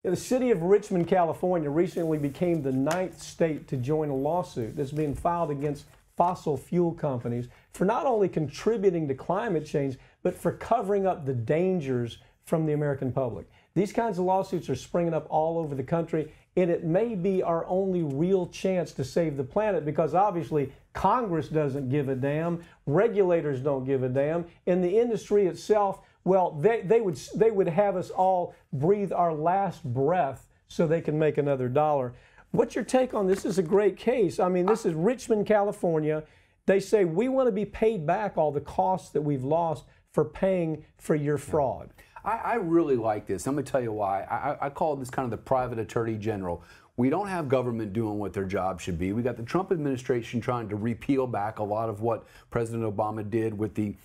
The city of Richmond, California recently became the 9th state to join a lawsuit that's being filed against fossil fuel companies for not only contributing to climate change, but for covering up the dangers from the American public. These kinds of lawsuits are springing up all over the country, and it may be our only real chance to save the planet, because obviously Congress doesn't give a damn, regulators don't give a damn, and the industry itself, well, they would have us all breathe our last breath so they can make another dollar. What's your take on this? This is a great case. I mean, this is Richmond, California. They say we want to be paid back all the costs that we've lost for paying for your fraud. I really like this. I'm going to tell you why. I call this kind of the private attorney general. We don't have government doing what their job should be. We got the Trump administration trying to repeal back a lot of what President Obama did with the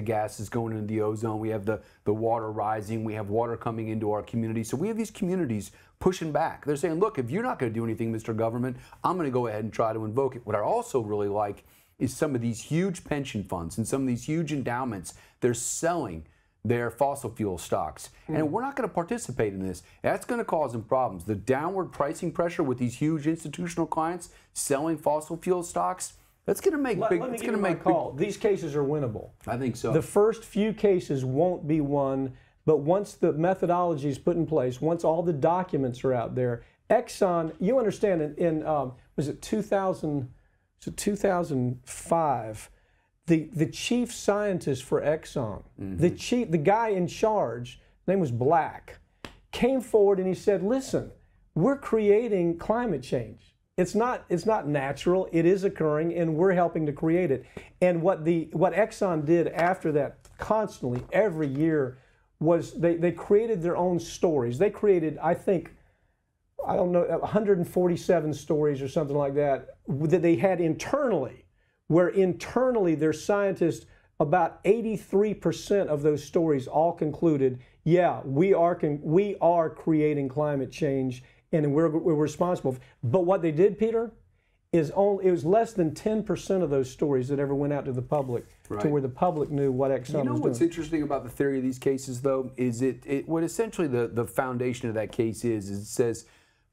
gases going into the ozone. We have the water rising. We have water coming into our communities. So we have these communities pushing back. They're saying, look, if you're not going to do anything, Mr. Government, I'm going to go ahead and try to invoke it. What I also really like is some of these huge pension funds and some of these huge endowments. They're selling their fossil fuel stocks. And we're not going to participate in this. That's going to cause them problems. The downward pricing pressure with these huge institutional clients selling fossil fuel stocks, that's going to make big. Let me give you my call. These cases are winnable. I think so. The first few cases won't be won, but once the methodology is put in place, once all the documents are out there, Exxon, you understand, in was it 2005, the chief scientist for Exxon, the guy in charge, his name was Black, came forward and he said, listen, we're creating climate change. It's not natural, it is occurring, and we're helping to create it. And what Exxon did after that, constantly, every year, was they created their own stories. They created, I think, I don't know, 147 stories or something like that they had internally, where internally their scientists, about 83% of those stories all concluded, yeah, we are creating climate change and we're responsible. But what they did, Peter, is it was less than 10% of those stories that ever went out to the public, to where the public knew what Exxon was doing. You know what's interesting about the theory of these cases, though, is what essentially the foundation of that case is it says,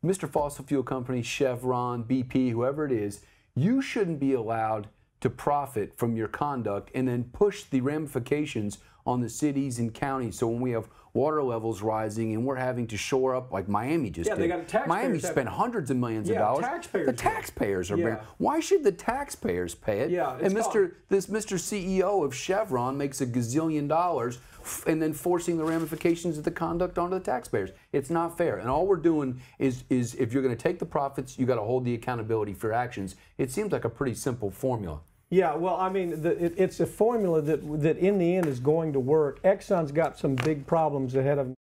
Mr. Fossil Fuel Company, Chevron, BP, whoever it is, you shouldn't be allowed to profit from your conduct and then push the ramifications on the cities and counties. So when we have water levels rising and we're having to shore up, like Miami just did. Miami spent hundreds of millions of dollars. The taxpayers are paying. Why should the taxpayers pay it? And Mr. CEO of Chevron makes $1 gazillion and then forcing the ramifications of the conduct onto the taxpayers. It's not fair. And all we're doing is if you're going to take the profits, you got to hold the accountability for actions. It seems like a pretty simple formula. Yeah, well, I mean, it's a formula that in the end is going to work. Exxon's got some big problems ahead of them.